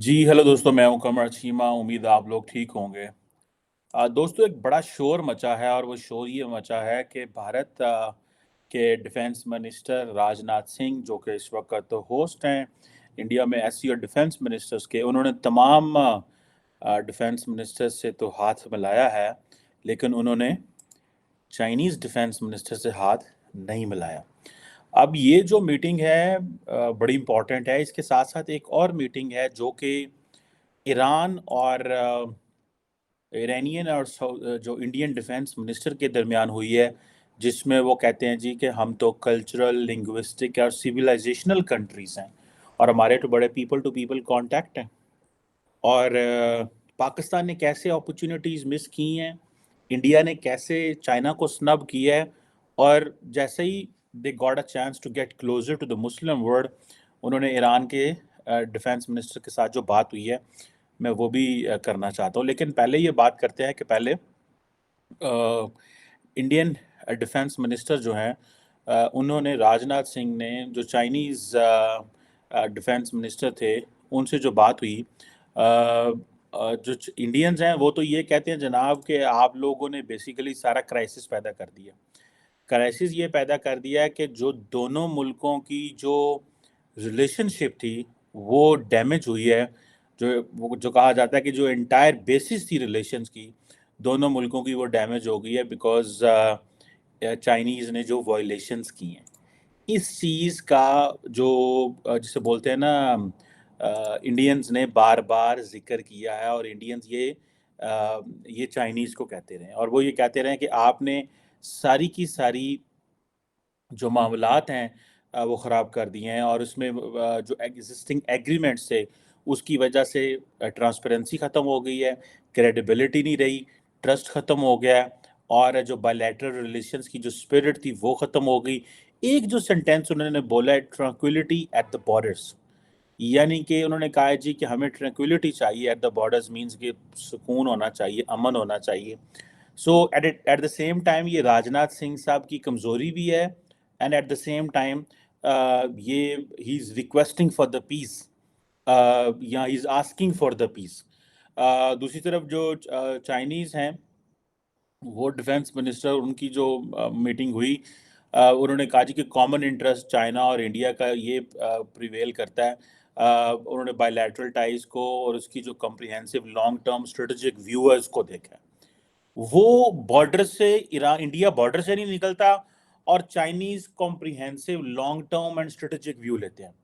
जी hello दोस्तों, मैं हूं कमर चीमा। उम्मीद है आप लोग ठीक होंगे। दोस्तों, एक बड़ा शोर मचा है और वो शोर ये मचा है कि भारत के डिफेंस मिनिस्टर राजनाथ सिंह, जो कि इस वक्त तो होस्ट हैं इंडिया में एससीओ डिफेंस मिनिस्टर्स के, उन्होंने तमाम डिफेंस मिनिस्टर्स से तो हाथ मिलाया है, लेकिन उन्होंने चाइनीज़ डिफेंस मिनिस्टर से हाथ नहीं मिलाया। अब ये जो मीटिंग है बड़ी इम्पोर्टेंट है। इसके साथ साथ एक और मीटिंग है जो कि ईरान और ईरानियन और जो इंडियन डिफेंस मिनिस्टर के दरमियान हुई है, जिसमें वो कहते हैं जी कि हम तो कल्चरल, लिंग्विस्टिक और सिविलाइजेशनल कंट्रीज हैं और हमारे तो बड़े पीपल टू पीपल कांटेक्ट हैं। और पाकिस्तान ने कैसे अपॉर्चुनिटीज़ मिस की हैं, इंडिया ने कैसे चाइना को स्नब किया है, और जैसे ही they got a chance to get closer to the Muslim world, उन्होंने ईरान के डिफेंस मिनिस्टर के साथ जो बात हुई है, मैं वो भी करना चाहता हूँ। लेकिन पहले ये बात करते हैं कि पहले इंडियन डिफेंस मिनिस्टर जो हैं, उन्होंने, राजनाथ सिंह ने, जो चाइनीज़ डिफेंस मिनिस्टर थे, उनसे जो बात हुई, जो इंडियंस हैं वो तो ये कहते हैं जनाब कि आप लोगों ने बेसिकली सारा क्राइसिस पैदा कर दिया। क्राइसिस ये पैदा कर दिया है कि जो दोनों मुल्कों की जो रिलेशनशिप थी वो डैमेज हुई है। जो कहा जाता है कि जो एंटायर बेसिस थी रिलेशंस की, दोनों मुल्कों की, वो डैमेज हो गई है बिकॉज चाइनीज़ ने जो वायलेशंस की हैं। इस चीज़ का जो जिसे बोलते हैं ना, इंडियंस ने बार बार जिक्र किया है, और इंडियंस ये चाइनीज़ को कहते रहे, और वो ये कहते रहे कि आपने सारी की सारी जो मामलात हैं वो ख़राब कर दिए हैं, और उसमें जो एग्जिस्टिंग एग्रीमेंट्स थे उसकी वजह से ट्रांसपेरेंसी ख़त्म हो गई है, क्रेडिबिलिटी नहीं रही, ट्रस्ट ख़त्म हो गया है, और जो बायलैटरल रिलेशंस की जो स्पिरिट थी वो ख़त्म हो गई। एक जो सेंटेंस उन्होंने बोला है, ट्रैंक्विलिटी एट द बॉर्डर्स, यानी कि उन्होंने कहा है जी कि हमें ट्रैंक्विलिटी चाहिए एट द बॉर्डर्स, मीन्स कि सुकून होना चाहिए, अमन होना चाहिए। So at the same time ये राजनाथ सिंह साहब की कमज़ोरी भी है, and at the same time ये he is requesting for the peace, या he is asking for the peace. दूसरी तरफ जो चाइनीज़ हैं, वो डिफेंस मिनिस्टर, उनकी जो मीटिंग हुई, उन्होंने कहा जी कि कॉमन इंटरेस्ट चाइना और इंडिया का ये प्रिवेल करता है। उन्होंने बायलैटरल टाइज को और उसकी जो comprehensive long term strategic view है उसको देखा है। वो बॉर्डर से, ईरान इंडिया बॉर्डर से नहीं निकलता, और Chinese comprehensive long term and strategic view लेते हैं।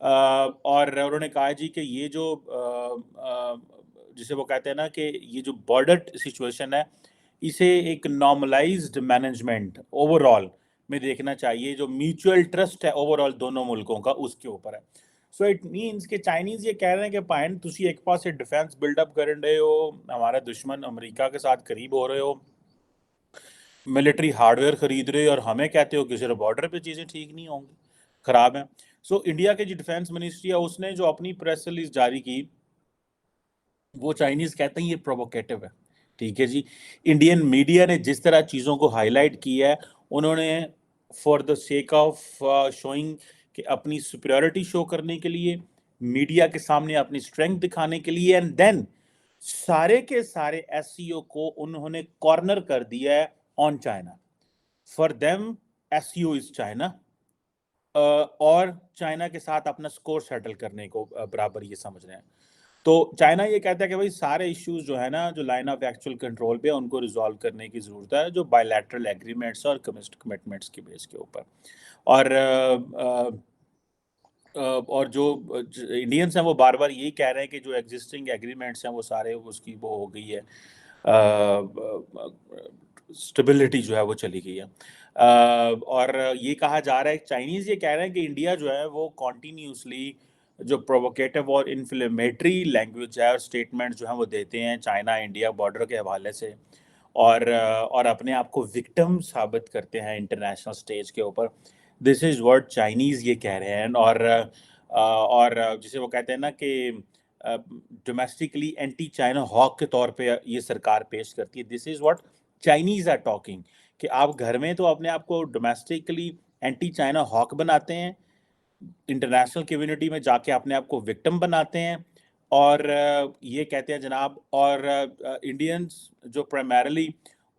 और उन्होंने कहा जी कि ये जो जिसे वो कहते हैं ना कि ये जो बॉर्डर सिचुएशन है, इसे एक नॉर्मलाइज्ड मैनेजमेंट ओवरऑल में देखना चाहिए, जो म्यूचुअल ट्रस्ट है ओवरऑल दोनों मुल्कों का, उसके ऊपर है। सो इट मीन्स कि चाइनीज़ ये कह रहे हैं कि पाइन तुसी एक पासे डिफेंस बिल्डअप कर रहे हो, हमारा दुश्मन अमेरिका के साथ करीब हो रहे हो, मिलिट्री हार्डवेयर खरीद रहे हो, और हमें कहते हो कि सिर्फ बॉर्डर पे चीज़ें ठीक नहीं होंगी, ख़राब हैं। सो इंडिया के जो डिफेंस मिनिस्ट्री है उसने जो अपनी प्रेस रिलीज जारी की, वो चाइनीज़ कहते हैं ये प्रोवोकेटिव है। ठीक है जी। इंडियन मीडिया ने जिस तरह चीज़ों को हाईलाइट किया है, उन्होंने for the sake of showing कि अपनी सुपीरियरिटी शो करने के लिए, मीडिया के सामने अपनी स्ट्रेंथ दिखाने के लिए, एंड देन सारे के सारे एससीओ को उन्होंने कॉर्नर कर दिया है on China. For them SCO is China, और चाइना के साथ अपना स्कोर सेटल करने को बराबर ये समझ रहे हैं। तो चाइना ये कहता है कि भाई सारे इश्यूज जो है ना, जो लाइन ऑफ एक्चुअल कंट्रोल पे, उनको रिजॉल्व करने की ज़रूरत है, जो बायलैटरल एग्रीमेंट्स और कमिटमेंट्स के बेस के ऊपर। और और जो इंडियंस हैं वो बार बार यही कह रहे हैं कि जो एग्जिस्टिंग एग्रीमेंट्स हैं वो सारे, उसकी वो हो गई है, स्टेबिलिटी जो है वो चली गई है। और ये कहा जा रहा है, चाइनीज़ ये कह रहे हैं कि इंडिया जो है वो कॉन्टीन्यूसली जो प्रोवोकेटिव और इन्फ्लेमेटरी लैंग्वेज है और स्टेटमेंट जो है वो देते हैं चाइना इंडिया बॉर्डर के हवाले से, और अपने आप को विक्टिम साबित करते हैं इंटरनेशनल स्टेज के ऊपर। दिस इज़ व्हाट चाइनीज़ ये कह रहे हैं, और जिसे वो कहते हैं ना कि डोमेस्टिकली एंटी चाइना हॉक के तौर पे ये सरकार पेश करती है। This is what Chinese are talking, कि आप घर में तो अपने आप को डोमेस्टिकली एंटी चाइना हॉक बनाते हैं, इंटरनेशनल कम्युनिटी में जाके अपने आप को विक्टिम बनाते हैं, اور یہ کہتے ہیں جناب، اور انڈینز جو پرائمرلی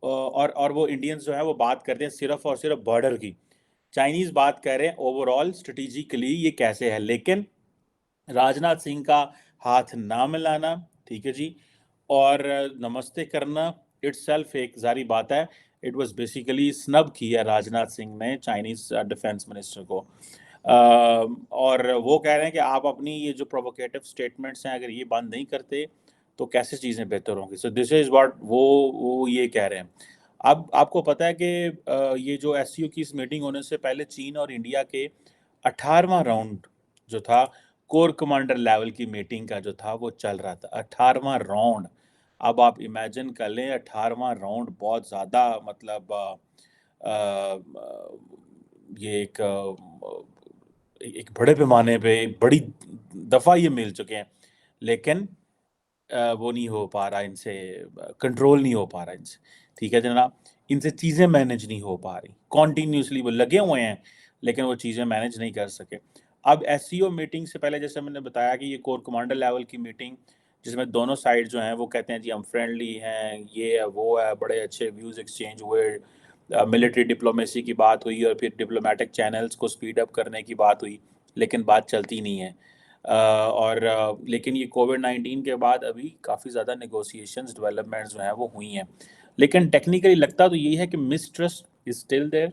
اور وہ انڈینز جو ہیں وہ بات کرتے ہیں صرف اور صرف بارڈر کی، چائنیز بات کر رہے ہیں اوور آل اسٹریٹجیکلی یہ کیسے ہے، لیکن راجناتھ سنگھ کا ہاتھ نہ ملانا، ٹھیک ہے جی، اور نمستے کرنا اٹ سیلف ایک ظاہری بات ہے، اٹ واز بیسیکلی سنب کیا راجناتھ سنگھ نے چائنیز ڈیفنس منسٹر کو، اور وہ کہہ رہے ہیں کہ آپ اپنی یہ جو پرووکیٹو اسٹیٹمنٹس ہیں اگر یہ بند نہیں کرتے تو کیسے چیزیں بہتر ہوں گی. سو دس از واٹ وہ یہ کہہ رہے ہیں. اب آپ کو پتہ ہے کہ یہ جو ایس سی او کی اس میٹنگ ہونے سے پہلے چین اور انڈیا کے 18واں راؤنڈ جو تھا کور کمانڈر لیول کی میٹنگ کا جو تھا وہ چل رہا تھا. 18واں راؤنڈ، اب آپ امیجن کر لیں 18واں راؤنڈ بہت زیادہ مطلب یہ ایک بڑے پیمانے پہ بڑی دفعہ یہ مل چکے ہیں، لیکن وہ نہیں ہو پا رہا ان سے، کنٹرول نہیں ہو پا رہا ان سے، ٹھیک ہے جناب، ان سے چیزیں مینج نہیں ہو پا رہی، کانٹینیوسلی وہ لگے ہوئے ہیں لیکن وہ چیزیں مینج نہیں کر سکے. اب ایس سی او میٹنگ سے پہلے جیسے میں نے بتایا کہ یہ کور کمانڈر لیول کی میٹنگ جس میں دونوں سائڈ جو ہیں وہ کہتے ہیں جی ہم فرینڈلی ہیں، یہ ہے وہ ہے، بڑے اچھے ویوز ایکسچینج ہوئے، ملٹری ڈپلومیسی کی بات ہوئی اور پھر ڈپلومیٹک چینلز کو سپیڈ اپ کرنے کی بات ہوئی، لیکن بات چلتی نہیں ہے. اور لیکن یہ کووڈ 19 کے بعد ابھی کافی زیادہ نیگوسیشنز ڈیولپمنٹس جو ہیں وہ ہوئی ہیں، لیکن ٹیکنیکلی لگتا تو یہی ہے کہ mistrust is still there.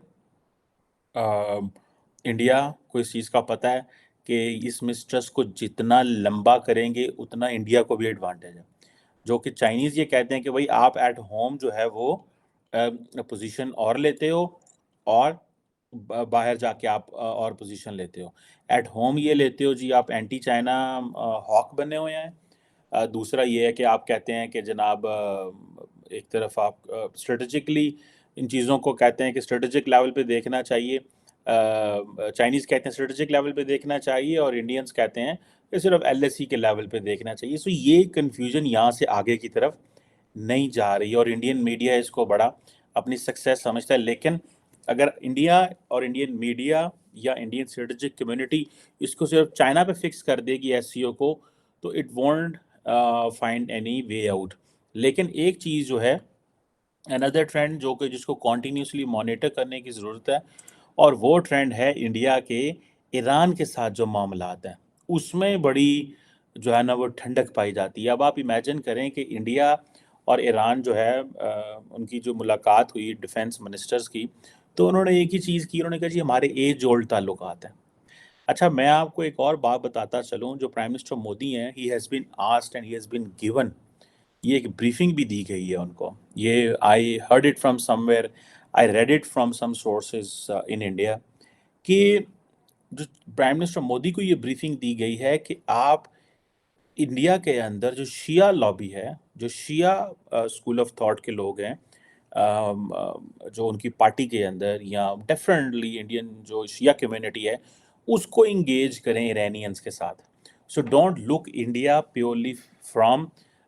India کو اس چیز کا پتہ ہے کہ اس مسٹرسٹ کو جتنا لمبا کریں گے اتنا انڈیا کو بھی ایڈوانٹیج ہے، جو کہ چائنیز یہ کہتے ہیں کہ بھائی آپ ایٹ ہوم جو ہے وہ پوزیشن اور لیتے ہو اور باہر جا کے آپ اور پوزیشن لیتے ہو. ایٹ ہوم یہ لیتے ہو جی آپ اینٹی چائنا ہاک بنے ہوئے ہیں، دوسرا یہ ہے کہ آپ کہتے ہیں کہ جناب ایک طرف آپ اسٹریٹجکلی ان چیزوں کو کہتے ہیں کہ اسٹریٹجک لیول پہ دیکھنا چاہیے، چائنیز کہتے ہیں اسٹریٹجک لیول پہ دیکھنا چاہیے اور انڈینز کہتے ہیں کہ صرف ایل ایس سی کے لیول پہ دیکھنا چاہیے. سو یہ کنفیوژن یہاں سے آگے کی طرف نہیں جا رہی اور انڈین میڈیا اس کو بڑا اپنی سکسیس سمجھتا ہے، لیکن اگر انڈیا اور انڈین میڈیا یا انڈین اسٹریٹجک کمیونٹی اس کو صرف چائنا پہ فکس کر دے گی ایس سی او کو تو it won't find any way out. لیکن ایک چیز جو ہے اندر ٹرینڈ جو کہ جس کو کنٹینیوسلی مانیٹر کرنے کی ضرورت ہے، اور وہ ٹرینڈ ہے انڈیا کے ایران کے ساتھ جو معاملات ہیں اس میں بڑی جو ہے نا وہ ٹھنڈک پائی جاتی ہے. اب آپ امیجن کریں کہ انڈیا اور ایران جو ہے ان کی جو ملاقات ہوئی ڈیفنس منسٹرز کی تو انہوں نے ایک ہی چیز کی، انہوں نے کہا جی ہمارے ایج اولڈ تعلقات ہیں. اچھا میں آپ کو ایک اور بات بتاتا چلوں، جو پرائم منسٹر مودی ہیں he has been asked and he has been given, یہ ایک بریفنگ بھی دی گئی ہے ان کو، یہ I heard it from some where, I read it from some sources in India, کہ جو پرائم منسٹر مودی کو یہ بریفنگ دی گئی ہے کہ آپ انڈیا کے اندر جو شیعہ لابی ہے، جو شیعہ اسکول آف تھاٹ کے لوگ ہیں جو ان کی پارٹی کے اندر یا ڈیفرنٹلی انڈین جو شیعہ کمیونٹی ہے اس کو انگیج کریں ایرانینس کے ساتھ. So don't look India purely from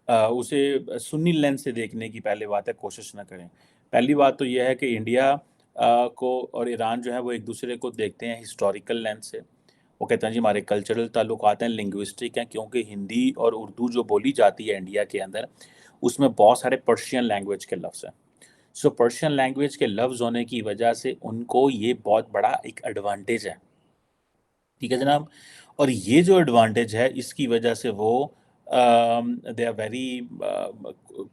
اسے سنی لینس سے دیکھنے کی پہلے بات ہے کوشش نہ کریں. پہلی بات تو یہ ہے کہ انڈیا کو اور ایران جو ہے وہ ایک دوسرے کو دیکھتے ہیں ہسٹوریکل لینس سے. وہ کہتے ہیں جی ہمارے کلچرل تعلقات ہیں، لنگوسٹک ہیں، کیونکہ ہندی اور اردو جو بولی جاتی ہے انڈیا کے اندر اس میں بہت سارے پرشین لینگویج کے لفظ ہیں. سو پرشین لینگویج کے لفظ ہونے کی وجہ سے ان کو یہ بہت بڑا ایک ایڈوانٹیج ہے، ٹھیک ہے جناب. اور یہ جو ایڈوانٹیج ہے اس کی وجہ سے وہ دے آر ویری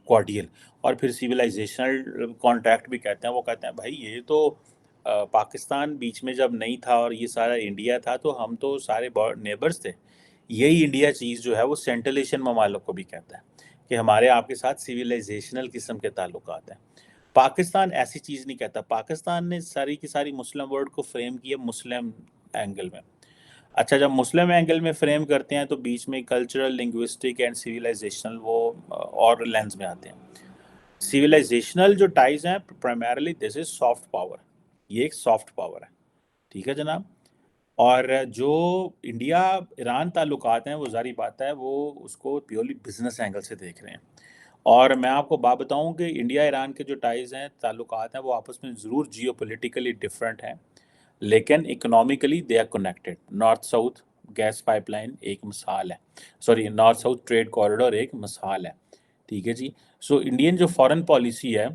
کوارڈیل. اور پھر سویلائزیشنل کانٹیکٹ بھی کہتے ہیں، وہ کہتے ہیں بھائی یہ تو پاکستان بیچ میں جب نہیں تھا اور یہ سارا انڈیا تھا تو ہم تو سارے نیبرز تھے. یہی انڈیا چیز جو ہے وہ سینٹرل ایشین ممالک کو بھی کہتا ہے کہ ہمارے آپ کے ساتھ سویلائزیشنل قسم کے تعلقات ہیں. پاکستان ایسی چیز نہیں کہتا، پاکستان نے ساری کی ساری مسلم ورڈ کو فریم کیا مسلم اینگل میں. اچھا جب مسلم اینگل میں فریم کرتے ہیں تو بیچ میں کلچرل، لنگوسٹک اینڈ سویلائزیشنل وہ اور لینس میں آتے ہیں. سویلائزیشنل جو ٹائز ہیں primarily this is soft power, یہ ایک سافٹ پاور ہے، ٹھیک ہے جناب. اور جو انڈیا ایران تعلقات ہیں وہ ظاہری بات ہے وہ اس کو پیورلی بزنس اینگل سے دیکھ رہے ہیں. اور میں آپ کو بات بتاؤں کہ انڈیا ایران کے جو ٹائز ہیں تعلقات ہیں وہ آپس میں ضرور جیو پولیٹیکلی ڈفرینٹ ہیں، لیکن economically they are connected. North south gas pipeline एक मिसाल है, sorry north south trade corridor एक मिसाल है, ठीक है जी। सो इंडियन जो फॉरेन पॉलिसी है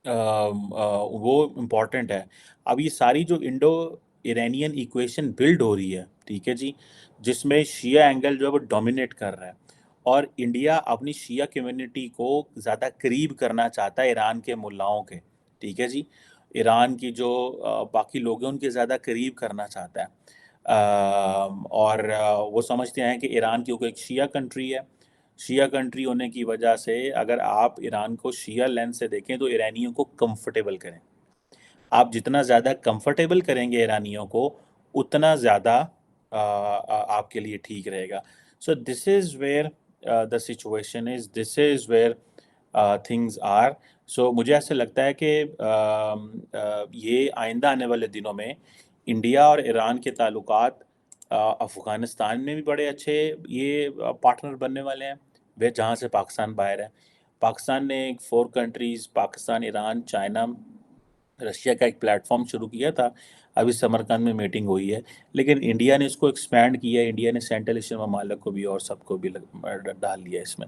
वो इम्पॉर्टेंट है। अब ये सारी जो इंडो इरानियन इक्वेशन बिल्ड हो रही है, ठीक है जी, जिसमें शिया एंगल जो है वो डोमिनेट कर रहा है, और इंडिया अपनी शिया कम्युनिटी को ज़्यादा करीब करना चाहता है ईरान के मुल्लाओं के, ठीक है जी। ईरान की जो बाकी लोग हैं उनके ज़्यादा करीब करना चाहता है। और वो समझते हैं कि ईरान क्योंकि एक शिया कंट्री है, शिया कंट्री होने की वजह से अगर आप ईरान को शिया लेंस से देखें तो ईरानियों को कंफर्टेबल करें। आप जितना ज़्यादा कंफर्टेबल करेंगे ईरानियों को, उतना ज़्यादा आपके लिए ठीक रहेगा। So this is where the situation is, this is where things are. So मुझे ऐसे लगता है कि ये आइंदा आने वाले दिनों में इंडिया और ईरान के ताल्लुकात अफ़गानिस्तान में भी बड़े अच्छे ये पार्टनर बनने वाले हैं, वे जहाँ से पाकिस्तान बाहर है। पाकिस्तान ने एक 4 countries Pakistan, Iran, China, Russia का एक प्लेटफॉर्म शुरू किया था। अभी समरकंद में मीटिंग हुई है, लेकिन इंडिया ने इसको एक्सपैंड किया है। इंडिया ने सेंट्रल एशियन ममालिक को भी और सबको भी डाल लिया इसमें।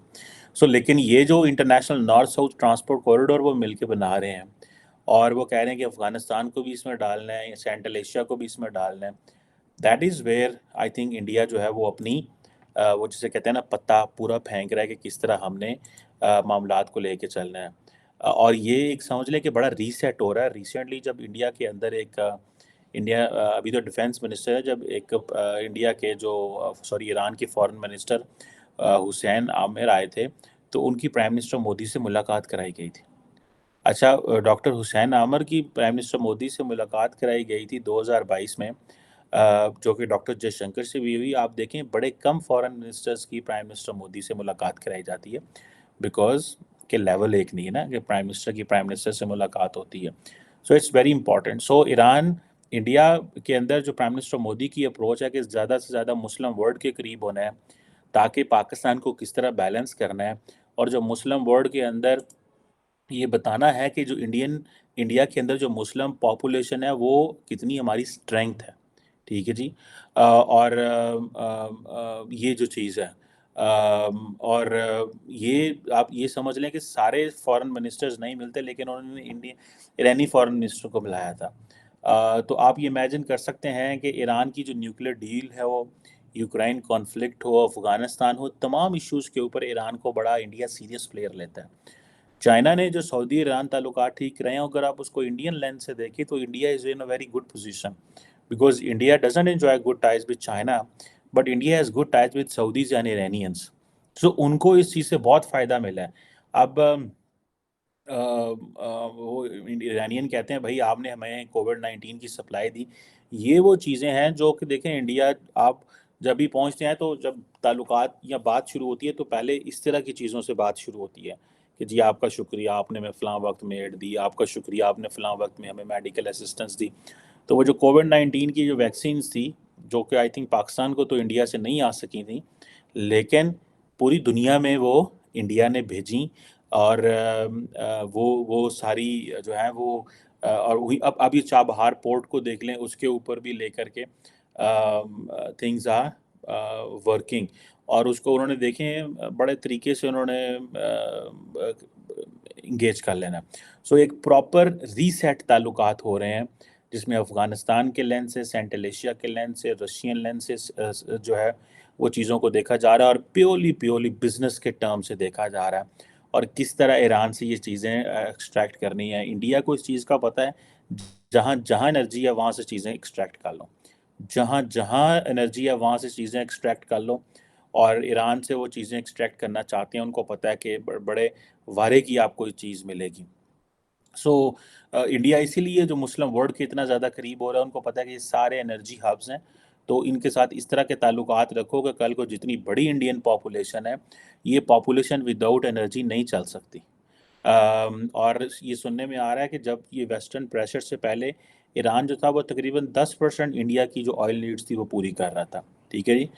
सो लेकिन ये जो international north south transport corridor वो मिलके बना रहे हैं, और वो कह रहे हैं कि अफगानिस्तान को भी इसमें डालना है या सेंट्रल एशिया को भी इसमें डालना है। That is where I think India जो है वो अपनी वो जिसे कहते हैं ना पत्ता पूरा फेंक रहा है कि किस तरह हमने मामलात को लेके चलना है। और ये एक समझ लें कि बड़ा रीसेट हो रहा है। रिसेंटली जब इंडिया के अंदर एक अभी तो डिफेंस मिनिस्टर है, जब एक इंडिया के जो सॉरी ईरान के फॉरेन मिनिस्टर हुसैन आमिर आए थे, तो उनकी प्राइम मिनिस्टर मोदी से मुलाकात कराई गई थी। अच्छा, डॉक्टर हुसैन आमर की प्राइम मिनिस्टर मोदी से मुलाकात कराई गई थी 2022 में, जो कि डॉक्टर जयशंकर से भी हुई। आप देखें बड़े कम फॉरेन मिनिस्टर्स की प्राइम मिनिस्टर मोदी से मुलाकात कराई जाती है, बिकॉज के लेवल एक नहीं है ना कि प्राइम मिनिस्टर की प्राइम मिनिस्टर से मुलाकात होती है। So it's very important. So Iran India के अंदर जो प्राइम मिनिस्टर मोदी की अप्रोच है कि ज़्यादा से ज़्यादा मुस्लिम वर्ल्ड के करीब होना है, ताकि पाकिस्तान को किस तरह बैलेंस करना है, और जो मुस्लिम वर्ल्ड के अंदर ये बताना है कि जो इंडिया के अंदर जो मुस्लिम पॉपुलेशन है वो कितनी हमारी स्ट्रेंथ है, ठीक है जी। और ये जो चीज़ है, और ये आप ये समझ लें कि सारे फॉरेन मिनिस्टर्स नहीं मिलते, लेकिन उन्होंने ईरानी फॉरेन मिनिस्टर को बुलाया था। तो आप ये इमेजिन कर सकते हैं कि ईरान की जो न्यूक्लियर डील है, वो यूक्रेन कॉन्फ्लिक्ट हो, अफगानिस्तान हो, तमाम इश्यूज़ के ऊपर ईरान को बड़ा इंडिया सीरियस प्लेयर लेता है। चाइना ने जो सऊदी ईरान ताल्लुकात ठीक रहे हैं, अगर आप उसको इंडियन लेंस से देखें तो India is in a very good position, because India doesn't enjoy good ties with China, but India has good ties with Saudis and Iranians. So उनको इस चीज़ से बहुत फ़ायदा मिला है। अब वो ईरानियन कहते हैं भाई आपने हमें कोविड-19 की सप्लाई दी। ये वो चीज़ें हैं जो कि देखें इंडिया, आप जब भी पहुँचते हैं तो जब ताल्लुकात या बात शुरू होती है तो पहले इस तरह की चीज़ों से बात शुरू होती है कि जी आपका शुक्रिया आपने हमें फ़लाँ वक़्त में एड दी, आपका शुक्रिया आपने फ़लाँ वक़्त में हमें मेडिकल असिस्टेंस दी। तो वो जो कोविड-19 की जो वैक्सीन्स थी, जो कि आई थिंक पाकिस्तान को तो इंडिया से नहीं आ सकी थी, लेकिन पूरी दुनिया में वो इंडिया ने भेजी। और वो सारी जो है वो और वही अब ये चाबहार पोर्ट को देख लें, उसके ऊपर भी लेकर के थिंग्स आर वर्किंग, और उसको उन्होंने देखें बड़े तरीके से उन्होंने इंगेज कर लेना। सो एक प्रॉपर रीसेट ताल्लुकात हो रहे हैं, जिसमें अफ़गानिस्तान के लेंस से, सेंट्रल एशिया के लेंस से, रशियन लेंस से जो है वो चीज़ों को देखा जा रहा है, और प्योरली प्योरली बिजनेस के टर्म से देखा जा रहा है, और किस तरह ईरान से ये चीज़ें एक्सट्रैक्ट करनी है। इंडिया को इस चीज़ का पता है, जहाँ जहाँ एनर्जी है वहाँ से चीज़ें एक्सट्रैक्ट कर लो, जहाँ जहाँ एनर्जी है वहाँ से चीज़ें एक्सट्रैक्ट कर लो। और ईरान से वो चीज़ें एक्सट्रैक्ट करना चाहते हैं, उनको पता है कि बड़े वारे की आपको ये चीज़ मिलेगी। सो इंडिया इसीलिए जो मुस्लिम वर्ल्ड के इतना ज़्यादा करीब हो रहा है, उनको पता है कि ये सारे एनर्जी हब्स हैं, तो इनके साथ इस तरह के ताल्लुकात रखो कि कल को जितनी बड़ी इंडियन पॉपुलेशन है, ये पॉपुलेशन विदाउट एनर्जी नहीं चल सकती। और ये सुनने में आ रहा है कि जब ये वेस्टर्न प्रेशर से पहले ईरान जो था वो तकरीबन 10% इंडिया की जो ऑयल नीड्स थी वो पूरी कर रहा था, ठीक है जी।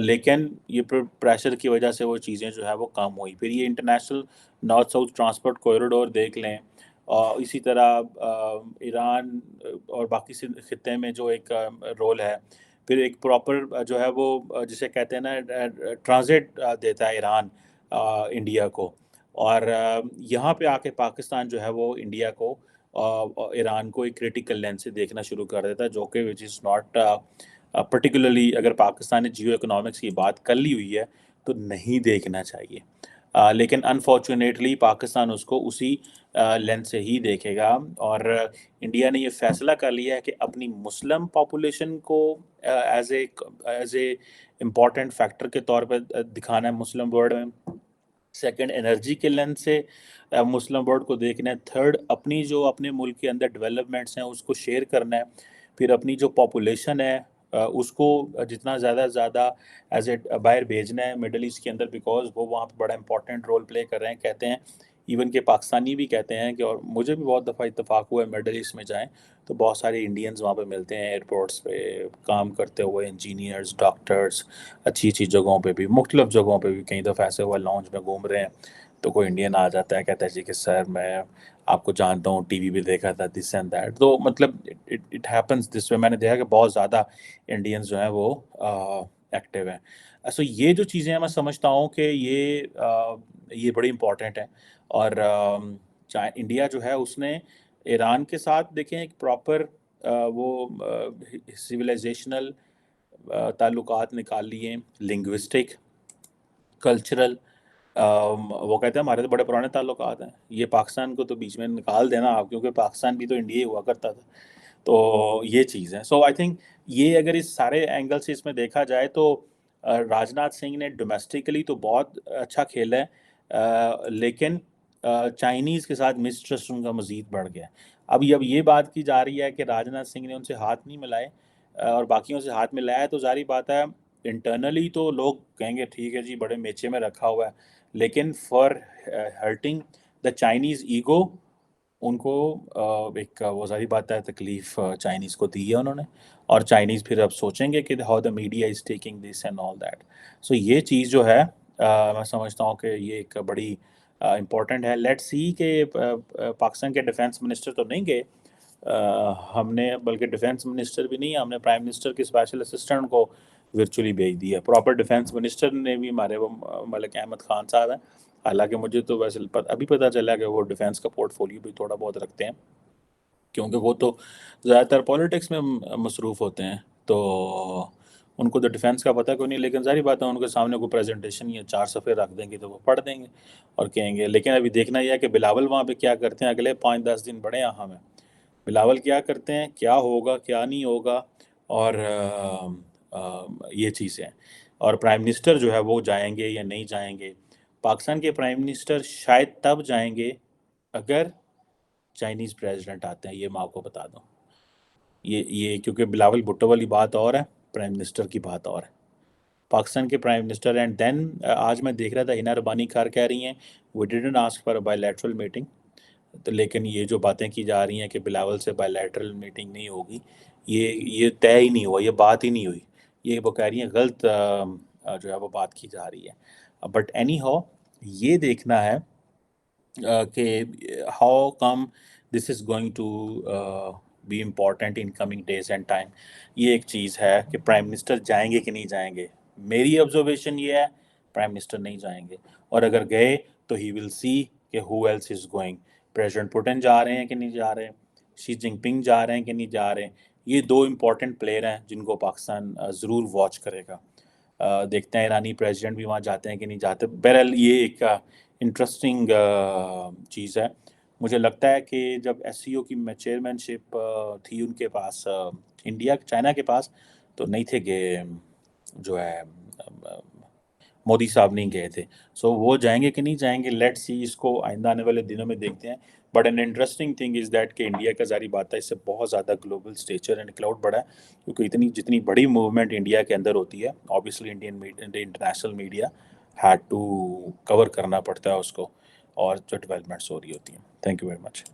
लेकिन ये प्रेशर की वजह से वो चीज़ें जो है वो कम हुई। फिर ये international north south transport corridor देख लें, और इसी तरह ईरान और बाकी से खित्ते में जो एक रोल है, پھر ایک پراپر جو ہے وہ جسے کہتے ہیں نا ٹرانزٹ دیتا ہے ایران انڈیا کو، اور یہاں پہ آ کے پاکستان جو ہے وہ انڈیا کو ایران کو ایک کریٹیکل لینس سے دیکھنا شروع کر دیتا ہے، جو کہ وچ از ناٹ پرٹیکولرلی، اگر پاکستان نے جیو اکنامکس کی بات کر لی ہوئی ہے تو نہیں دیکھنا چاہیے، لیکن انفارچونیٹلی پاکستان اس کو اسی لینس سے ہی دیکھے گا، اور انڈیا نے یہ فیصلہ کر لیا ہے کہ اپنی مسلم پاپولیشن کو ایز اے امپورٹنٹ فیکٹر کے طور پہ دکھانا ہے مسلم ورلڈ میں، سیکنڈ انرجی کے لینس سے مسلم ورلڈ کو دیکھنا ہے، تھرڈ اپنی جو اپنے ملک کے اندر ڈیولپمنٹس ہیں اس کو شیئر کرنا ہے، پھر اپنی جو پاپولیشن ہے اس کو جتنا زیادہ زیادہ ایز اے باہر بھیجنا ہے مڈل ایسٹ کے اندر، بیکاز وہ وہاں پہ بڑا امپورٹنٹ رول پلے کر رہے ہیں، کہتے ہیں ایون کہ پاکستانی بھی کہتے ہیں کہ، اور مجھے بھی بہت دفعہ اتفاق ہوا ہے مڈل ایسٹ میں جائیں تو بہت سارے انڈینز وہاں پہ ملتے ہیں ایئرپورٹس پہ کام کرتے ہوئے، انجینئرز، ڈاکٹرز، اچھی اچھی جگہوں پہ بھی، مختلف جگہوں پہ بھی، کئی دفعہ ایسے ہوا لانچ میں گھوم رہے ہیں تو کوئی انڈین آ جاتا ہے، کہتا ہے جی کہ سر میں آپ کو جانتا ہوں، ٹی وی پہ دیکھا تھا، دس اینڈ دیٹ، تو مطلب اٹ ہیپنس دس وے، میں نے دیکھا کہ بہت زیادہ انڈینز جو ہیں وہ ایکٹیو ہیں، سو یہ جو چیزیں ہیں میں سمجھتا ہوں کہ یہ بڑی امپورٹنٹ ہیں، اور انڈیا جو ہے اس نے ایران کے ساتھ دیکھیں ایک پراپر وہ سویلائزیشنل تعلقات نکال لیے، لنگوسٹک، کلچرل، وہ کہتے ہیں ہمارے تو بڑے پرانے تعلقات ہیں، یہ پاکستان کو تو بیچ میں نکال دینا آپ، کیونکہ پاکستان بھی تو انڈیا ہی ہوا کرتا تھا، تو یہ چیز ہے، سو آئی تھنک یہ اگر اس سارے اینگل سے اس میں دیکھا جائے تو راج ناتھ سنگھ نے ڈومیسٹکلی تو بہت اچھا کھیلا ہے، لیکن چائنیز کے ساتھ مسٹرسٹ ان کا مزید بڑھ گیا، اب یہ بات کی جا رہی ہے کہ راج ناتھ سنگھ نے ان سے ہاتھ نہیں ملائے اور باقیوں سے ہاتھ ملایا، تو ظاہری بات ہے انٹرنلی تو لوگ کہیں گے ٹھیک ہے جی بڑے میچے میں رکھا ہوا ہے، لیکن for hurting the Chinese ego, ان کو ایک وہ ظاہری بات ہے تکلیف چائنیز کو دی ہے انہوں نے، اور چائنیز پھر اب سوچیں گے کہ how the media is taking this and all that, so یہ چیز جو ہے میں سمجھتا ہوں کہ یہ ایک بڑی امپورٹنٹ ہے، لیٹ سی کہ پاکستان کے ڈیفینس منسٹر تو نہیں گئے، ہم نے بلکہ ڈیفینس منسٹر بھی نہیں، ہم نے پرائم منسٹر کے اسپیشل اسسٹنٹ کو ورچولی بھیج دیا، پراپر ڈیفینس منسٹر نے بھی ہمارے وہ ملک احمد خان صاحب ہیں، حالانکہ مجھے تو ویسے ابھی پتہ چلا کہ وہ ڈیفینس کا پورٹ فولیو بھی تھوڑا بہت رکھتے ہیں، کیونکہ وہ تو زیادہ تر پولیٹکس میں مصروف ہوتے ہیں، تو ان کو تو ڈیفینس کا پتہ کوئی نہیں، لیکن ظاہری بات ہے ان کے سامنے کوئی پریزنٹیشن یا 4 صفحے رکھ دیں گے تو وہ پڑھ دیں گے اور کہیں گے، لیکن ابھی دیکھنا یہ ہے کہ بلاول وہاں پہ کیا کرتے ہیں، اگلے 5-10 دن بڑے اہم ہیں، بلاول کیا کرتے ہیں، کیا ہوگا کیا نہیں ہوگا، اور یہ چیزیں، اور پرائم منسٹر جو ہے وہ جائیں گے یا نہیں جائیں گے، پاکستان کے پرائم منسٹر شاید تب جائیں گے اگر چائنیز پریزیڈنٹ آتے ہیں، یہ میں آپ کو بتا دوں، یہ کیونکہ بلاول بھٹو والی بات اور ہے، پرائم منسٹر کی بات اور ہے، پاکستان کے پرائم منسٹر، اینڈ دین آج میں دیکھ رہا تھا ہنا ربانی خیر کہہ رہی ہیں we didn't ask for a bilateral meeting, تو لیکن یہ جو باتیں کی جا رہی ہیں کہ بلاول سے بائی لیٹرل میٹنگ نہیں ہوگی، یہ طے ہی نہیں ہوا، یہ بات ہی نہیں ہوئی، یہ وہ کہہ رہی ہیں غلط جو ہے وہ بات کی جا رہی ہے، بٹ اینی ہاؤ یہ دیکھنا ہے کہ how come this is going to be important in coming days and time, یہ ایک چیز ہے کہ پرائم منسٹر جائیں گے کہ نہیں جائیں گے، میری آبزرویشن یہ ہے پرائم منسٹر نہیں جائیں گے، اور اگر گئے تو ہی ول سی کہ who else is going, president Putin جا رہے ہیں کہ نہیں جا رہے، شی جن پنگ جا رہے ہیں کہ نہیں جا رہے، یہ 2 امپورٹنٹ پلیئر ہیں جن کو پاکستان ضرور واچ کرے گا، دیکھتے ہیں ایرانی پریزیڈنٹ بھی وہاں جاتے ہیں کہ نہیں جاتے، بہرحال یہ ایک انٹرسٹنگ چیز ہے، مجھے لگتا ہے کہ جب ایس سی او کی چیئرمین شپ تھی ان کے پاس، چائنا کے پاس، تو نہیں تھے گئے جو ہے مودی صاحب نہیں گئے تھے، سو وہ جائیں گے کہ نہیں جائیں گے، لیٹ سی، اس کو آئندہ آنے والے دنوں میں دیکھتے ہیں، but an interesting thing is that کہ انڈیا کا ظاہری بات ہے اس سے بہت زیادہ گلوبل اسٹیچر اینڈ کلاؤڈ بڑا ہے، کیونکہ جتنی بڑی موومنٹ انڈیا کے اندر ہوتی ہے obviously international media had to cover کرنا پڑتا ہے اس کو، اور جو ڈیولپمنٹس ہو رہی ہوتی ہیں۔ Thank you very much.